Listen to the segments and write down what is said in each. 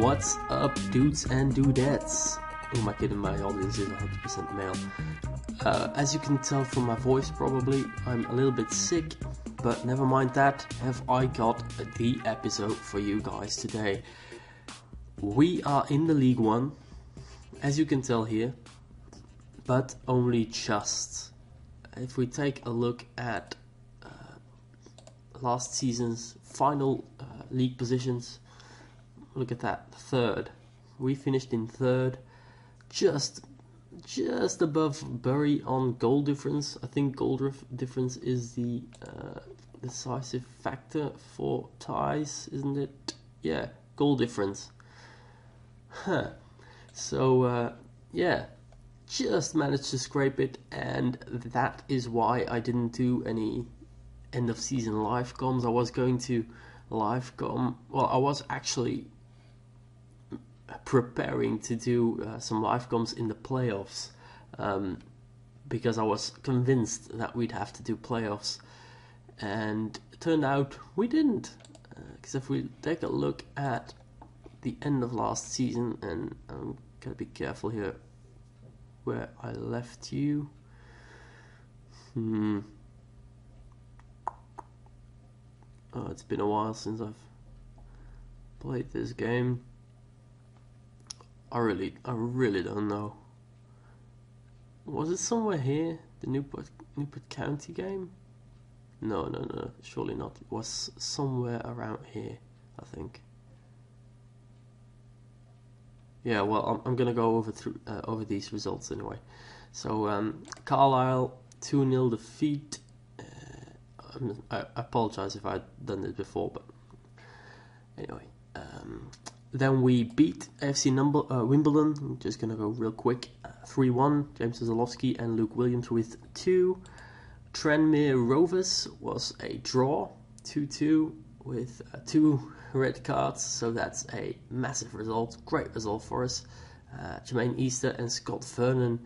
What's up, dudes and dudettes? Who am I kidding? My audience is 100% male. As you can tell from my voice, probably, I'm a little bit sick, but never mind that. Have I got the episode for you guys today? We are in the League One, as you can tell here, but only just. If we take a look at last season's final league positions, look at that, third. We finished in third, just above Bury on goal difference. I think goal difference is the decisive factor for ties, isn't it? Yeah, goal difference. So yeah, just managed to scrape it, and that is why I didn't do any end of season live comms. I was going to live com. Well, I was actually preparing to do some live comms in the playoffs, because I was convinced that we'd have to do playoffs, and it turned out we didn't. Because if we take a look at the end of last season, and I'm gonna be careful here where I left you. Oh, it's been a while since I've played this game. I really don't know. Was it somewhere here? The Newport County game? No, surely not. It was somewhere around here, I think. Yeah, well, I'm gonna go over these results anyway. So Carlisle 2-0 defeat. I apologize if I'd done this before, but anyway. Then we beat AFC Wimbledon. I'm just gonna go real quick. 3-1. James Zalowski and Luke Williams with 2. Tranmere Rovers was a draw, 2-2 with 2 red cards. So that's a massive result, great result for us. Jermaine Easter and Scott Vernon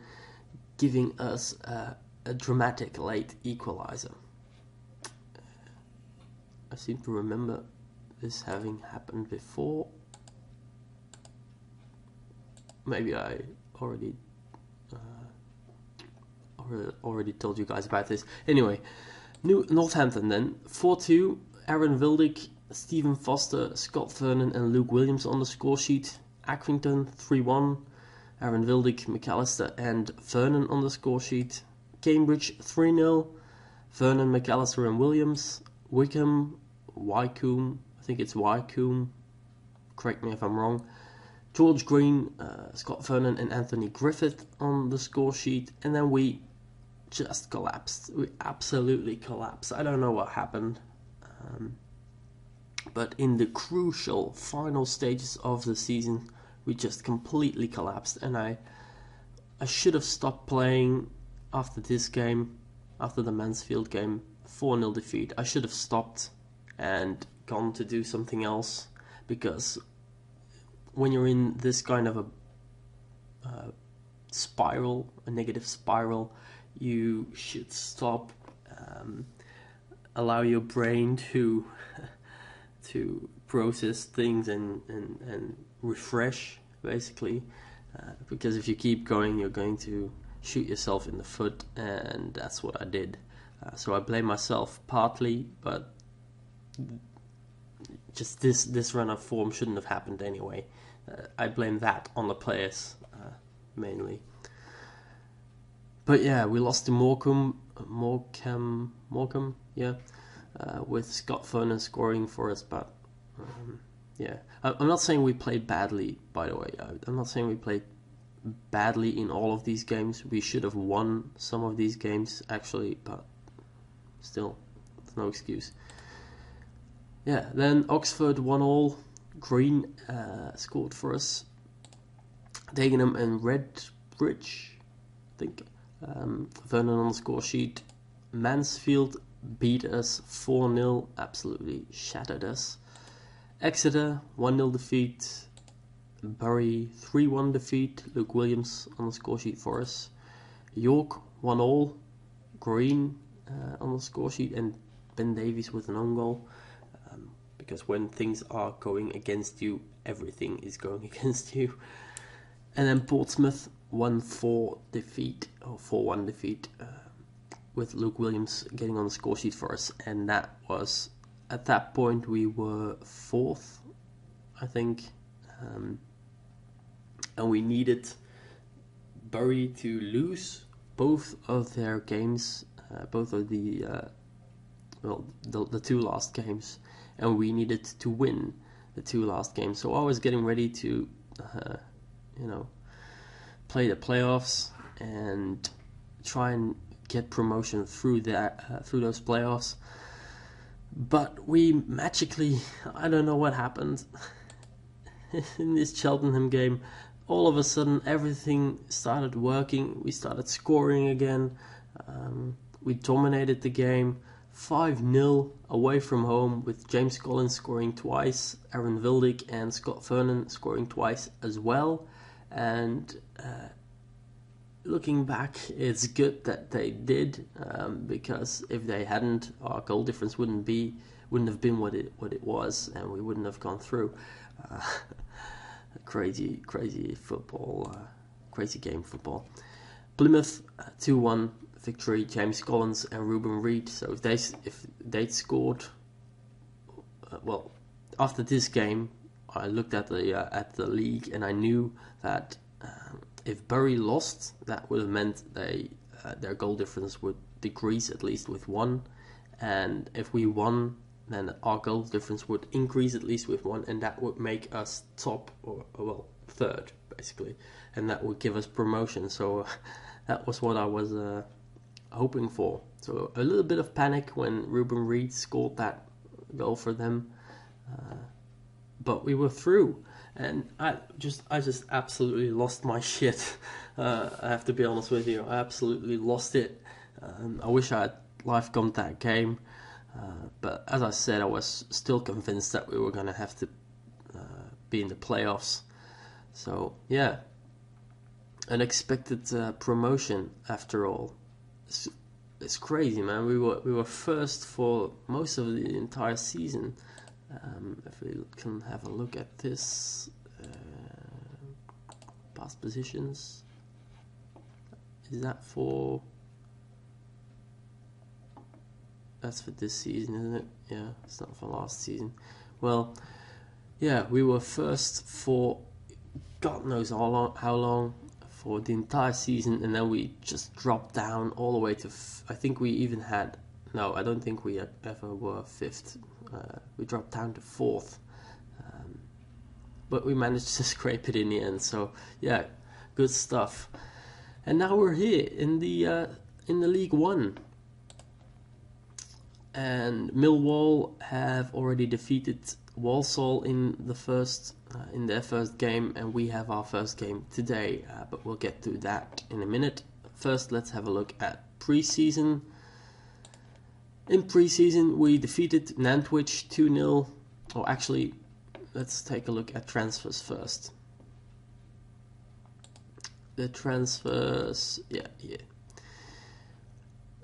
giving us a dramatic late equalizer. I seem to remember this having happened before. Maybe I already told you guys about this. Anyway, Northampton then 4-2. Aaron Wildick, Stephen Foster, Scott Vernon and Luke Williams on the score sheet. Accrington 3-1. Aaron Wildick, McAllister and Vernon on the score sheet. Cambridge 3-0. Vernon, McAllister and Williams. Wycombe, I think it's Wycombe, correct me if I'm wrong. George Green, Scott Vernon and Anthony Griffith on the score sheet. And then we just collapsed. We absolutely collapsed. I don't know what happened. But in the crucial final stages of the season, we just completely collapsed. And I should have stopped playing after this game, after the Mansfield game, 4-0 defeat. I should have stopped and gone to do something else, because when you're in this kind of a spiral, a negative spiral, you should stop, allow your brain to process things and refresh, basically, because if you keep going, you're going to shoot yourself in the foot, and that's what I did. So I blame myself partly, but just this run of form shouldn't have happened anyway. I blame that on the players, mainly. But yeah, we lost to Morecambe, yeah, with Scott Vernon scoring for us. But yeah, I'm not saying we played badly, by the way. I'm not saying we played badly in all of these games. We should have won some of these games, actually, but still, it's no excuse. Yeah, then Oxford 1-1. Green scored for us. Dagenham and Redbridge, I think. Vernon on the score sheet. Mansfield beat us 4-0, absolutely shattered us. Exeter 1-0 defeat. Bury 3-1 defeat. Luke Williams on the score sheet for us. York 1-1. Green on the score sheet, and Ben Davies with an own goal. because when things are going against you, everything is going against you. And then Portsmouth 1-4 defeat, or 4-1 defeat, with Luke Williams getting on the score sheet for us. And that was, at that point, we were 4th, I think. And we needed Bury to lose both of their games, both of the two last games, and we needed to win the 2 last games. So I was getting ready to, play the playoffs and try and get promotion through those playoffs. But we magically, I don't know what happened in this Cheltenham game. All of a sudden, everything started working. We started scoring again. We dominated the game 5-0 away from home, with James Collins scoring twice, Aaron Vildick and Scott Vernon scoring twice as well. And looking back, it's good that they did, because if they hadn't, our goal difference wouldn't have been what it was, and we wouldn't have gone through. Crazy football, crazy game football. Plymouth 2-1 victory. James Collins and Ruben Reid. So if they'd scored, after this game, I looked at the league and I knew that if Bury lost, that would have meant their goal difference would decrease at least with 1, and if we won, then our goal difference would increase at least with 1, and that would make us top, or 3rd basically, and that would give us promotion. So that was what I was hoping for. So a little bit of panic when Ruben Reid scored that goal for them, but we were through, and I just absolutely lost my shit. I have to be honest with you, I absolutely lost it. I wish I had live gone that game. But as I said, I was still convinced that we were going to have to be in the playoffs. So yeah, unexpected promotion after all. It's crazy, man. We were first for most of the entire season. If we can have a look at this, past positions. Is that for? That's for this season, isn't it? Yeah, it's not for last season. Well, yeah, we were first for God knows how long for the entire season, and then we just dropped down all the way to. I think we even had. No, I don't think we ever were 5th. We dropped down to 4th, but we managed to scrape it in the end. So yeah, good stuff. And now we're here in the League One. And Millwall have already defeated Walsall in their first game, and we have our first game today, but we'll get to that in a minute. First, let's have a look at Preseason. In Preseason, we defeated Nantwich 2-0. Or actually, let's take a look at transfers first. The transfers, yeah.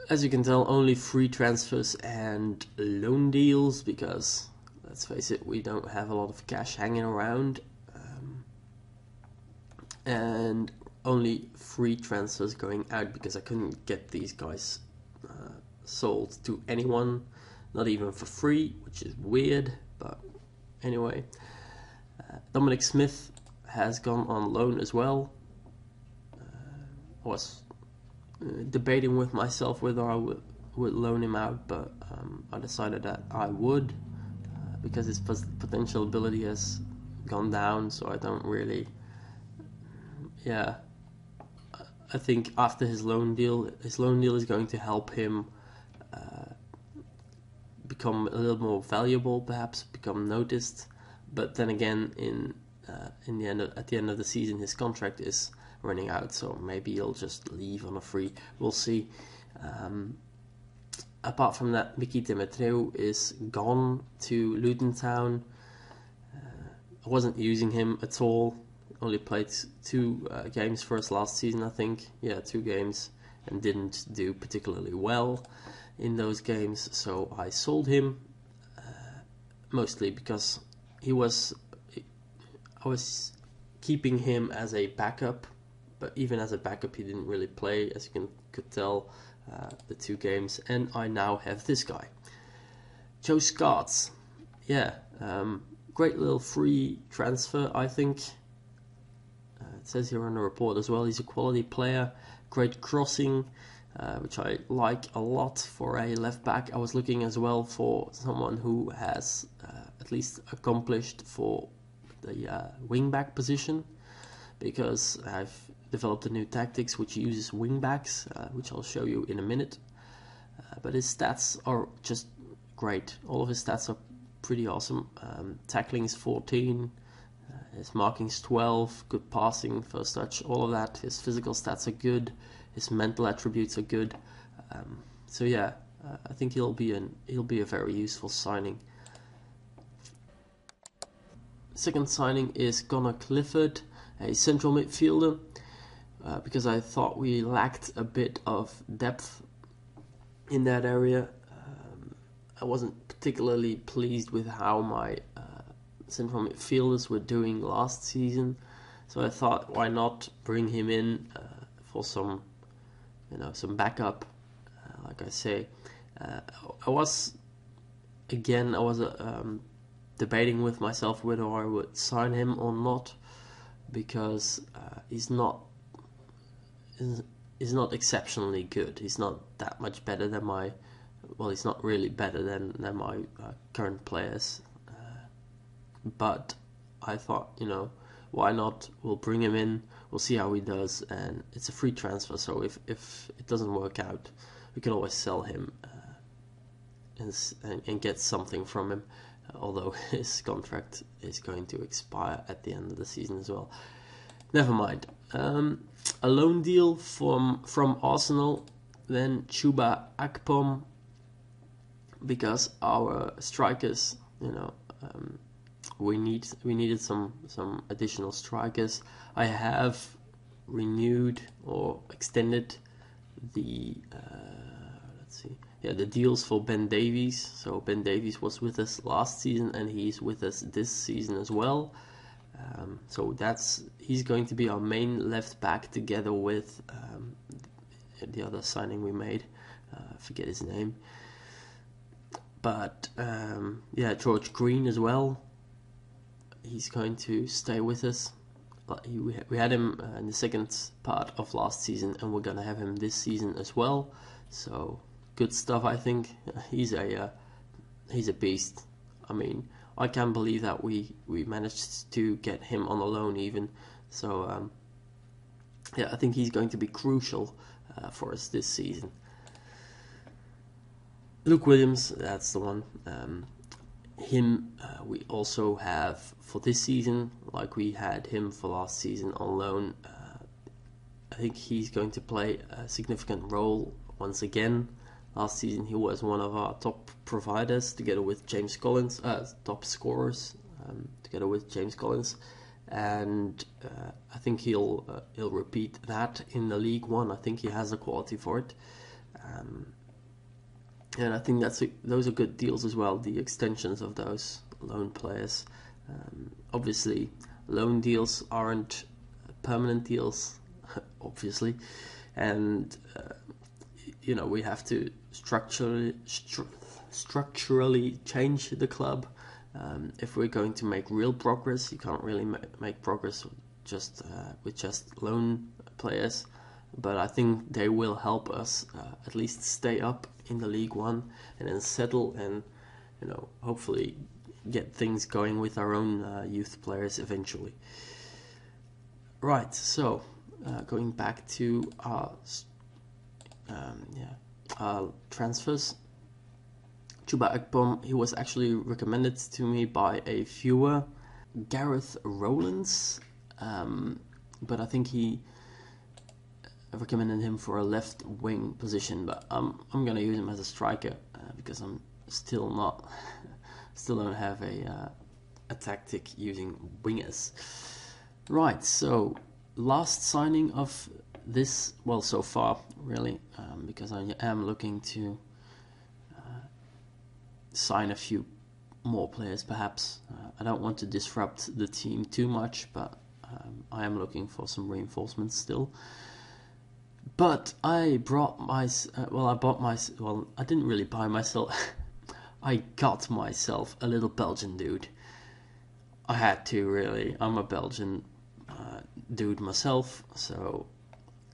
As you can tell, only free transfers and loan deals, because, let's face it, we don't have a lot of cash hanging around. And only free transfers going out, because I couldn't get these guys sold to anyone, not even for free, which is weird, but anyway. Dominic Smith has gone on loan as well. I was debating with myself whether I would loan him out, but I decided that I would, because his potential ability has gone down, so I don't really. Yeah, I think after his loan deal is going to help him become a little more valuable, perhaps become noticed. But then again, at the end of the season, his contract is running out, so maybe he'll just leave on a free. We'll see. Apart from that, Mickey Demetriou is gone to Luton Town. I wasn't using him at all. Only played 2 games for us last season, I think. Yeah, 2 games, and didn't do particularly well in those games, so I sold him. mostly because I was keeping him as a backup, but even as a backup he didn't really play, as you could tell, the 2 games, and I now have this guy, Joe Scott's. Yeah, great little free transfer, I think. It says here on the report as well, he's a quality player, great crossing, which I like a lot for a left back. I was looking as well for someone who has at least accomplished for the wing back position, because I've developed a new tactics which uses wing backs, which I'll show you in a minute. But his stats are just great. All of his stats are pretty awesome. Tackling is 14, his marking is 12, good passing, first touch, all of that. His physical stats are good, his mental attributes are good. So yeah, I think he'll be a very useful signing. Second signing is Connor Clifford, a central midfielder, because I thought we lacked a bit of depth in that area. I wasn't particularly pleased with how my central midfielders were doing last season, so I thought, why not bring him in for some backup. Like I say, I was debating with myself whether I would sign him or not, because he's not exceptionally good. He's not that much better than he's not really better than my current players. But I thought, why not? We'll bring him in, we'll see how he does, and it's a free transfer, so if it doesn't work out, we can always sell him and get something from him, although his contract is going to expire at the end of the season as well. Never mind. A loan deal from Arsenal, then Chuba Akpom, because our strikers, we needed some additional strikers. I have renewed or extended the the deals for Ben Davies. So Ben Davies was with us last season and he's with us this season as well. So he's going to be our main left back, together with the other signing we made. I forget his name. But George Green as well. He's going to stay with us. We had him in the second part of last season, and we're going to have him this season as well. So good stuff, I think. He's a beast. I mean, I can't believe that we managed to get him on a loan even. So I think he's going to be crucial for us this season. Luke Williams, that's the one. Him we also have for this season, like we had him for last season on loan. I think he's going to play a significant role once again. Last season he was one of our top providers, together with James Collins, top scorers, together with James Collins, and I think he'll repeat that in the League One. I think he has the quality for it. And I think those are good deals as well, the extensions of those loan players. Obviously, loan deals aren't permanent deals, obviously, and we have to structurally change the club. If we're going to make real progress, you can't really make progress with just loan players. But I think they will help us at least stay up in the League One and then settle and hopefully get things going with our own youth players eventually. Right, so going back to our transfers. Chuba Akpom, he was actually recommended to me by a viewer, Gareth Rowlands, but I think he recommended him for a left wing position, but I'm gonna use him as a striker because I'm still don't have a tactic using wingers. Right, so last signing of this, well, so far really, because I am looking to sign a few more players perhaps. I don't want to disrupt the team too much, but I am looking for some reinforcements still. But I brought I didn't really buy myself. I got myself a little Belgian dude. I had to, really. I'm a Belgian dude myself, so,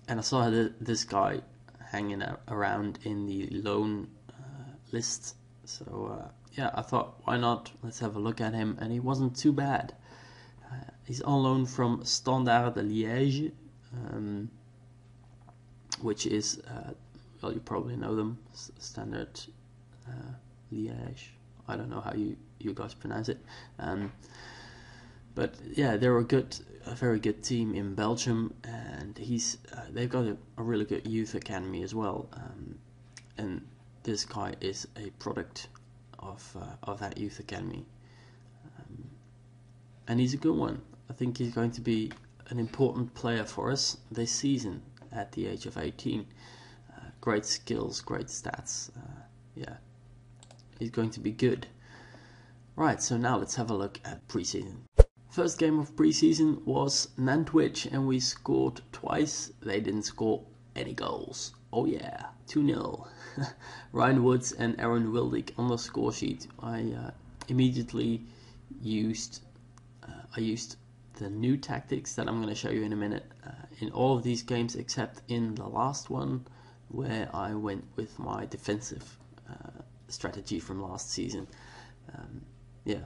and I saw this guy hanging around in the loan list, so yeah, I thought, why not? Let's have a look at him, and he wasn't too bad. He's on loan from Standard de Liège, which is, well, you probably know them, Standard Liège. I don't know how you guys pronounce it. But yeah, they're a very good team in Belgium, and they've got a really good youth academy as well. And this guy is a product of that youth academy, and he's a good one. I think he's going to be an important player for us this season at the age of 18. Great skills, great stats. Yeah, he's going to be good. Right, so now let's have a look at preseason. First game of preseason was Nantwich, and we scored twice. They didn't score any goals. Oh yeah, 2-0. Ryan Woods and Aaron Wildick on the score sheet. I immediately used the new tactics that I'm going to show you in a minute in all of these games except in the last one, where I went with my defensive strategy from last season. Yeah.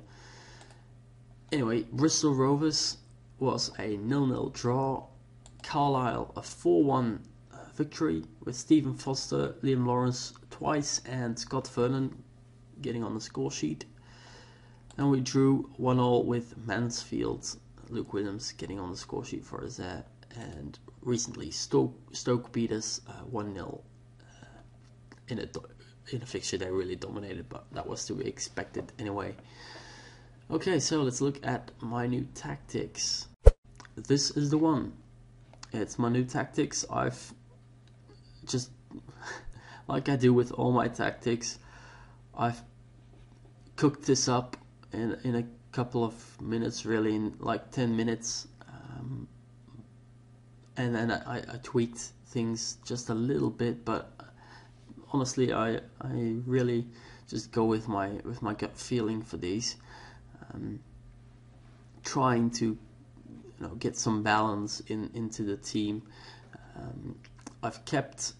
Anyway, Bristol Rovers was a 0-0 draw. Carlisle a 4-1 victory with Stephen Foster, Liam Lawrence twice, and Scott Vernon getting on the score sheet. And we drew 1-1 with Mansfield, Luke Williams getting on the score sheet for us there. And recently Stoke beat us 1-0 in a fixture they really dominated, but that was to be expected anyway. Okay, so let's look at my new tactics. This is the one. It's my new tactics. I've just, like I do with all my tactics, I've cooked this up in a couple of minutes, really, in like 10 minutes. And then I tweaked things just a little bit, but honestly, I really just go with my gut feeling for these. Trying to get some balance into the team. I've kept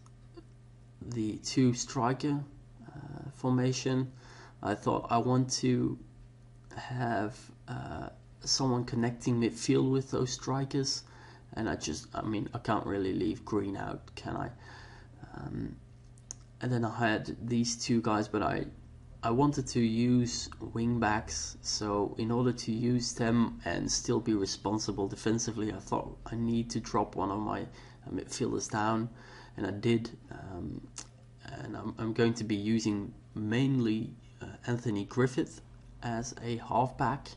the 2 striker formation. I thought I want to have someone connecting midfield with those strikers, and I can't really leave Green out, can I? And then I had these 2 guys, but I wanted to use wing backs, so in order to use them and still be responsible defensively, I thought I need to drop one of my midfielders down, and I did. And I'm going to be using mainly Anthony Griffith as a halfback,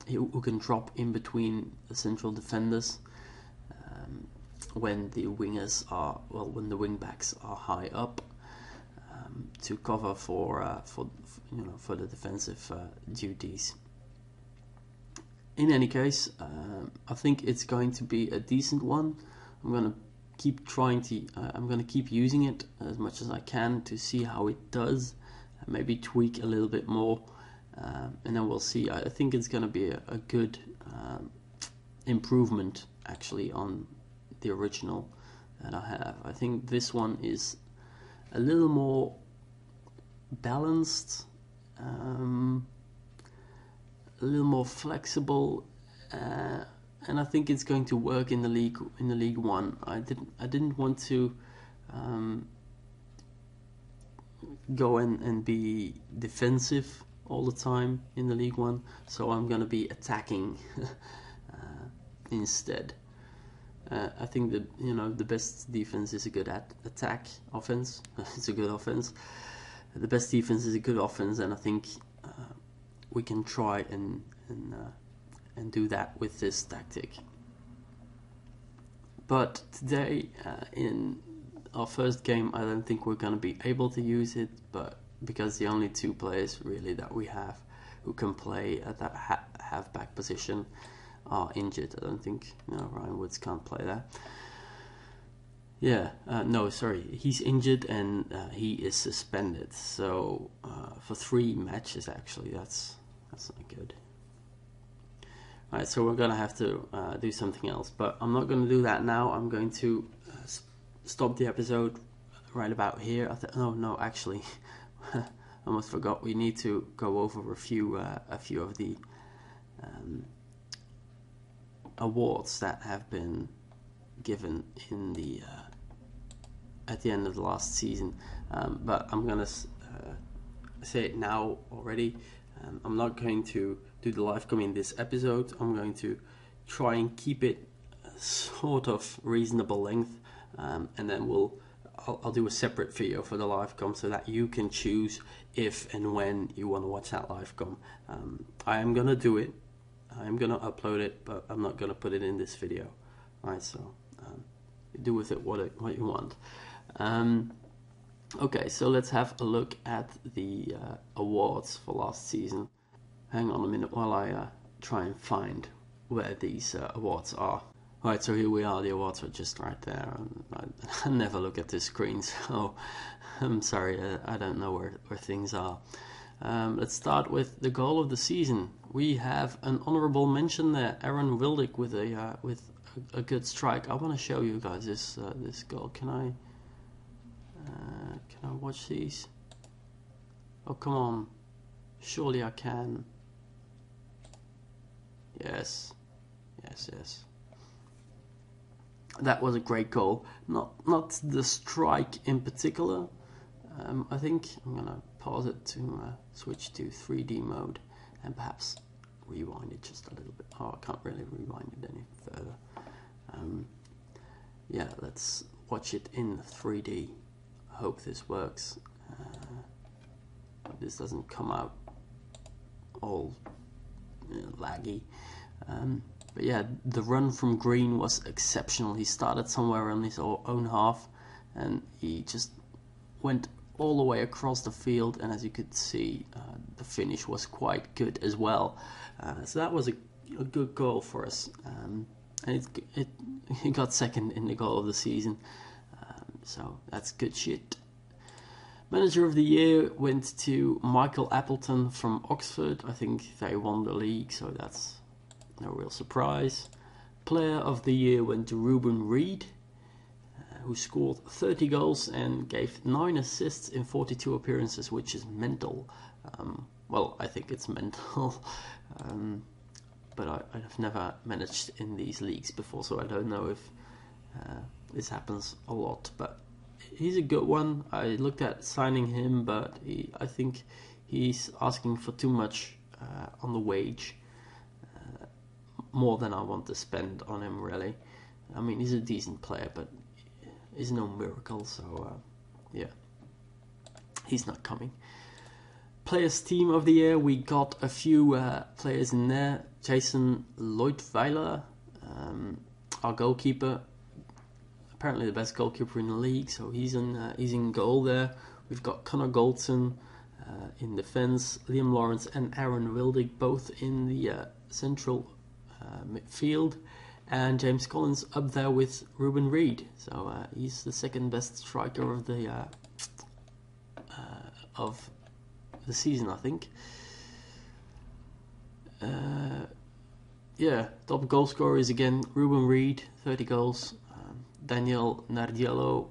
who can drop in between the central defenders when the wingers are, well, when the wing backs are high up. To cover for the defensive duties. In any case, I think it's going to be a decent one. I'm going to keep using it as much as I can to see how it does. Maybe tweak a little bit more, and then we'll see. I think it's going to be a good improvement actually on the original that I have. I think this one is a little more balanced, a little more flexible, and I think it's going to work in the League One. I didn't want to go and be defensive all the time in the League One, so I'm going to be attacking instead. I think that the best defense is a good attack. Offense, it's a good offense. The best defense is a good offense, and I think we can try and do that with this tactic. But today, in our first game, I don't think we're going to be able to use it. But because the only two players really that we have who can play at that half-back position are injured. I don't think, Ryan Woods can't play there. Yeah, no, sorry, he's injured and he is suspended. So for 3 matches, actually, that's not good. Right, so we're gonna have to do something else, but I'm not gonna do that now. I'm going to stop the episode right about here. No, actually, I almost forgot. We need to go over a few of the awards that have been given in the at the end of the last season. But I'm gonna say it now already. I'm not going to do the live com in this episode. I'm going to try and keep it sort of reasonable length, and then I'll do a separate video for the live com so that you can choose if and when you want to watch that live com. I am gonna do it. I'm gonna upload it, but I'm not gonna put it in this video. Alright, so do with it what you want. Okay, so let's have a look at the awards for last season. Hang on a minute while I try and find where these awards are. Alright, so here we are. The awards are just right there. I never look at this screen, so I'm sorry, I don't know where things are. Let's start with the goal of the season. We have an honorable mention there, Aaron Wildick with a good strike. I want to show you guys this goal. Can I watch these? Oh, come on. Surely I can. Yes. That was a great goal. Not the strike in particular. I think I'm gonna pause it to switch to 3D mode and perhaps rewind it just a little bit. Oh, I can't really rewind it any further. Yeah, let's watch it in 3D. I hope this works. This doesn't come out all laggy. But yeah, the run from Green was exceptional. He started somewhere on his own half and he just went all the way across the field, and as you could see, the finish was quite good as well. So that was a good goal for us, and he got second in the goal of the season, so that's good shit. Manager of the year went to Michael Appleton from Oxford. I think they won the league, so that's no real surprise. Player of the year went to Ruben Reed, who scored 30 goals and gave 9 assists in 42 appearances, which is mental. Well, I think it's mental, but I've never managed in these leagues before, so I don't know if this happens a lot, but he's a good one. I looked at signing him, but I think he's asking for too much on the wage, more than I want to spend on him, really. I mean, he's a decent player, but he's no miracle, so yeah, he's not coming. Players Team of the Year, we got a few players in there. Jason Leutweiler, our goalkeeper, apparently the best goalkeeper in the league, so he's in goal there. We've got Connor Goldson in defence, Liam Lawrence and Aaron Wildick both in the central midfield, and James Collins up there with Ruben Reed. So he's the second best striker of the season, I think. Yeah, top goal scorer is again Ruben Reed, 30 goals. Daniel Nardiello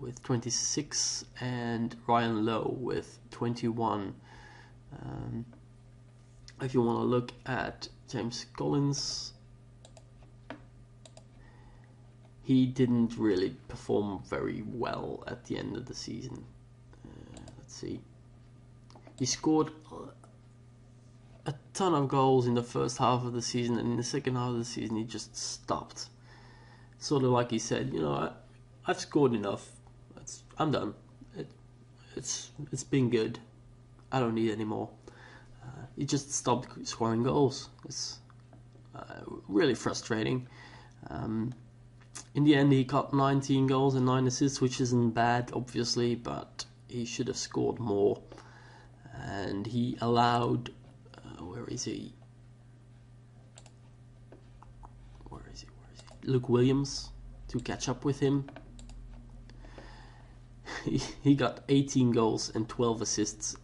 with 26, and Ryan Lowe with 21. If you want to look at James Collins, he didn't really perform very well at the end of the season. Let's see. He scored a ton of goals in the first half of the season, and in the second half of the season he just stopped. Sort of like he said, I've scored enough. I'm done. It's been good. I don't need any more. He just stopped scoring goals. It's really frustrating. In the end, he got 19 goals and 9 assists, which isn't bad, obviously, but he should have scored more, and he allowed where is he? Luke Williams to catch up with him. He got 18 goals and 12 assists,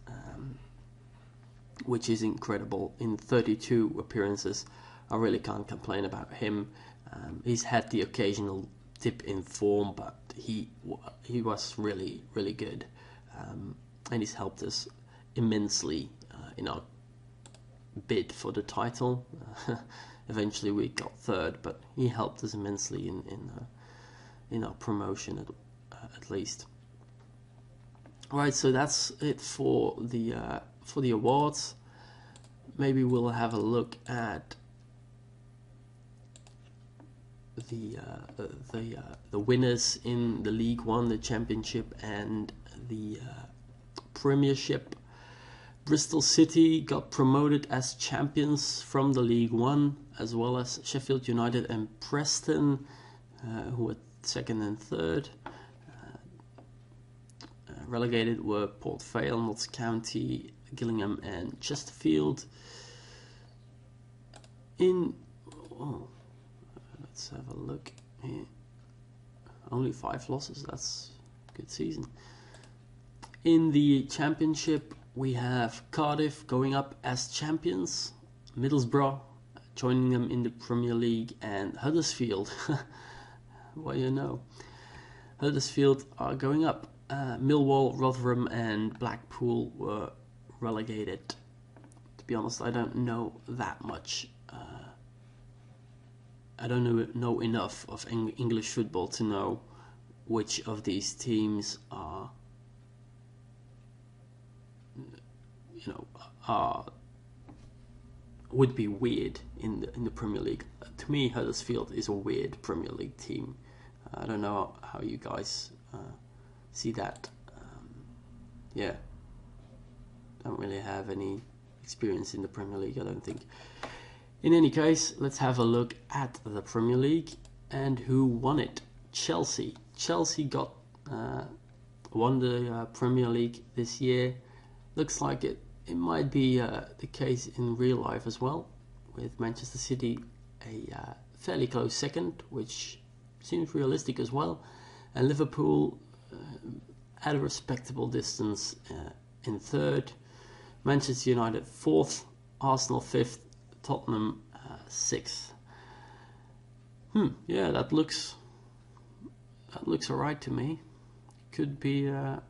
which is incredible in 32 appearances. I really can't complain about him. He's had the occasional dip in form, but he was really good, and he's helped us immensely in our bid for the title. Eventually we got third, but he helped us immensely in our promotion at least. Right, so that's it for the awards. Maybe we'll have a look at the winners in the League One, the Championship, and the Premiership. Bristol City got promoted as champions from the League One, as well as Sheffield United and Preston, who were second and third. Relegated were Port Vale, Notts County, Gillingham and Chesterfield. Let's have a look here. Only 5 losses, that's a good season. In the Championship, we have Cardiff going up as champions, Middlesbrough joining them in the Premier League, and Huddersfield, well, you know, Huddersfield are going up. Millwall, Rotherham and Blackpool were relegated. To be honest, I don't know that much. I don't know enough of English football to know which of these teams are, would be weird in the Premier League. To me, Huddersfield is a weird Premier League team. I don't know how you guys see that. Yeah, don't really have any experience in the Premier League, I don't think. In any case, let's have a look at the Premier League and who won it. Chelsea. Chelsea won the Premier League this year. Looks like it might be the case in real life as well, with Manchester City a fairly close second, which seems realistic as well, and Liverpool at a respectable distance in third, Manchester United fourth, Arsenal fifth, Tottenham sixth. Yeah, that looks alright to me. Could be yeah,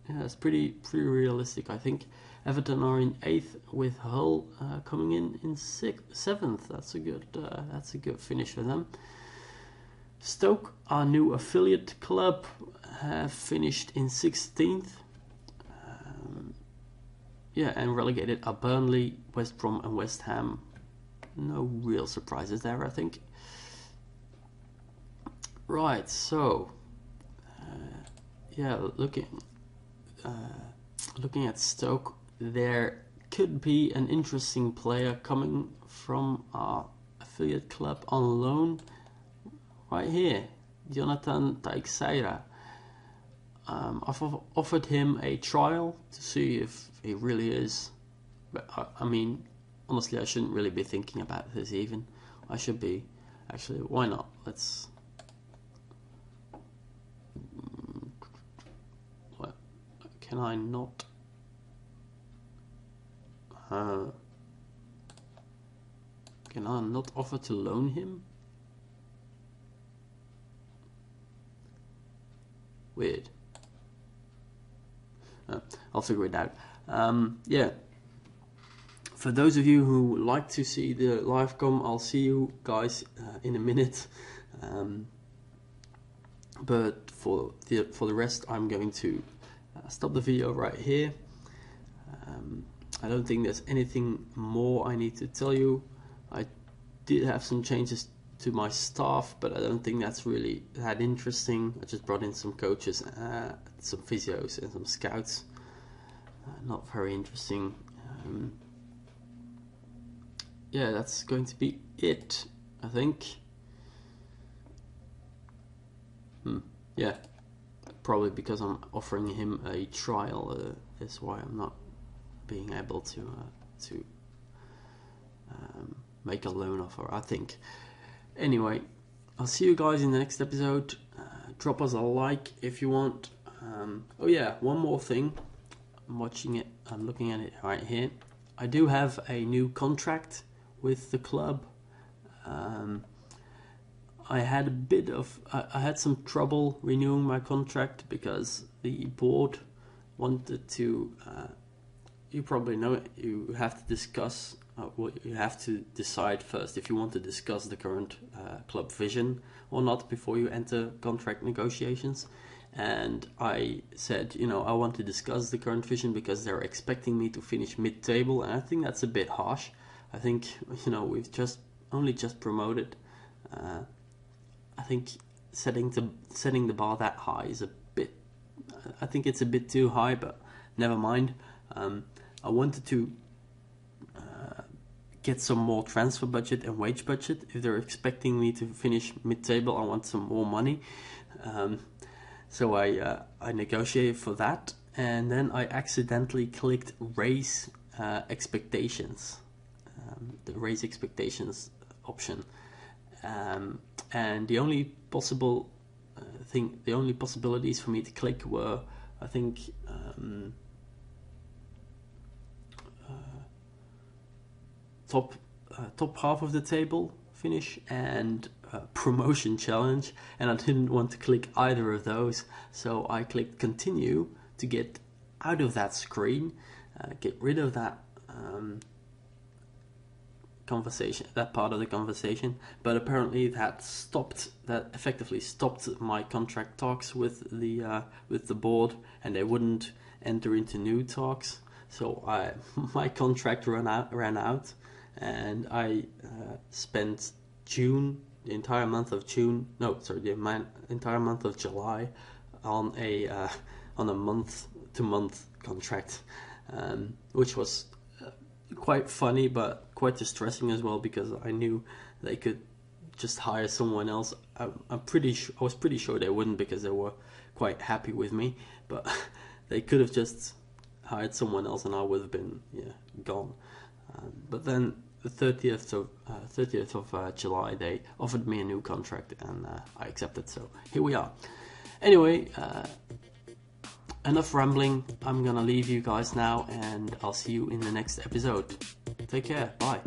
it's pretty realistic, I think. Everton are in 8th, with Hull coming in 7th. That's a good finish for them. Stoke, our new affiliate club, have finished in 16th. Yeah, and relegated are Burnley, West Brom and West Ham. No real surprises there, I think. Right, so yeah, looking at Stoke, there could be an interesting player coming from our affiliate club on loan. Right here, Jonathan Teixeira. I've offered him a trial to see if he really is. But I mean, honestly, I shouldn't really be thinking about this even. I should be. Actually, why not? Let's. What? Can I not? Can I not offer to loan him? Weird. I'll figure it out. Yeah. For those of you who like to see the live com, I'll see you guys in a minute. But for the rest, I'm going to stop the video right here. I don't think there's anything more I need to tell you. I did have some changes to my staff, but I don't think that's really that interesting. I just brought in some coaches, some physios and some scouts. Not very interesting. Yeah, that's going to be it, I think. Yeah, probably because I'm offering him a trial. Is why I'm not being able to make a loan offer, I think. Anyway, I'll see you guys in the next episode. Drop us a like if you want. Oh yeah, one more thing. I'm watching it. I'm looking at it right here. I do have a new contract with the club. I had I had some trouble renewing my contract because the board wanted to. You probably know it. You have to discuss. You have to decide first if you want to discuss the current club vision or not before you enter contract negotiations. And I said, I want to discuss the current vision because they're expecting me to finish mid-table, and I think that's a bit harsh. I think, we've only just promoted. I think setting the bar that high is a bit. I think it's a bit too high, but never mind. I wanted to get some more transfer budget and wage budget. If they're expecting me to finish mid-table, I want some more money. So I negotiated for that, and then I accidentally clicked raise expectations, the raise expectations option, and the only possibilities for me to click were, I think, top half of the table finish and promotion challenge, and I didn't want to click either of those, so I clicked continue to get out of that screen, get rid of that conversation, that part of the conversation. But apparently that effectively stopped my contract talks with the board, and they wouldn't enter into new talks. So my contract ran out, and I spent the entire month of July on a month-to-month contract, which was quite funny but quite distressing as well, because I knew they could just hire someone else. I was pretty sure they wouldn't, because they were quite happy with me, but they could have just hired someone else and I would have been gone. But then the 30th of July, they offered me a new contract, and I accepted. So here we are. Anyway, enough rambling. I'm gonna leave you guys now, and I'll see you in the next episode. Take care. Bye.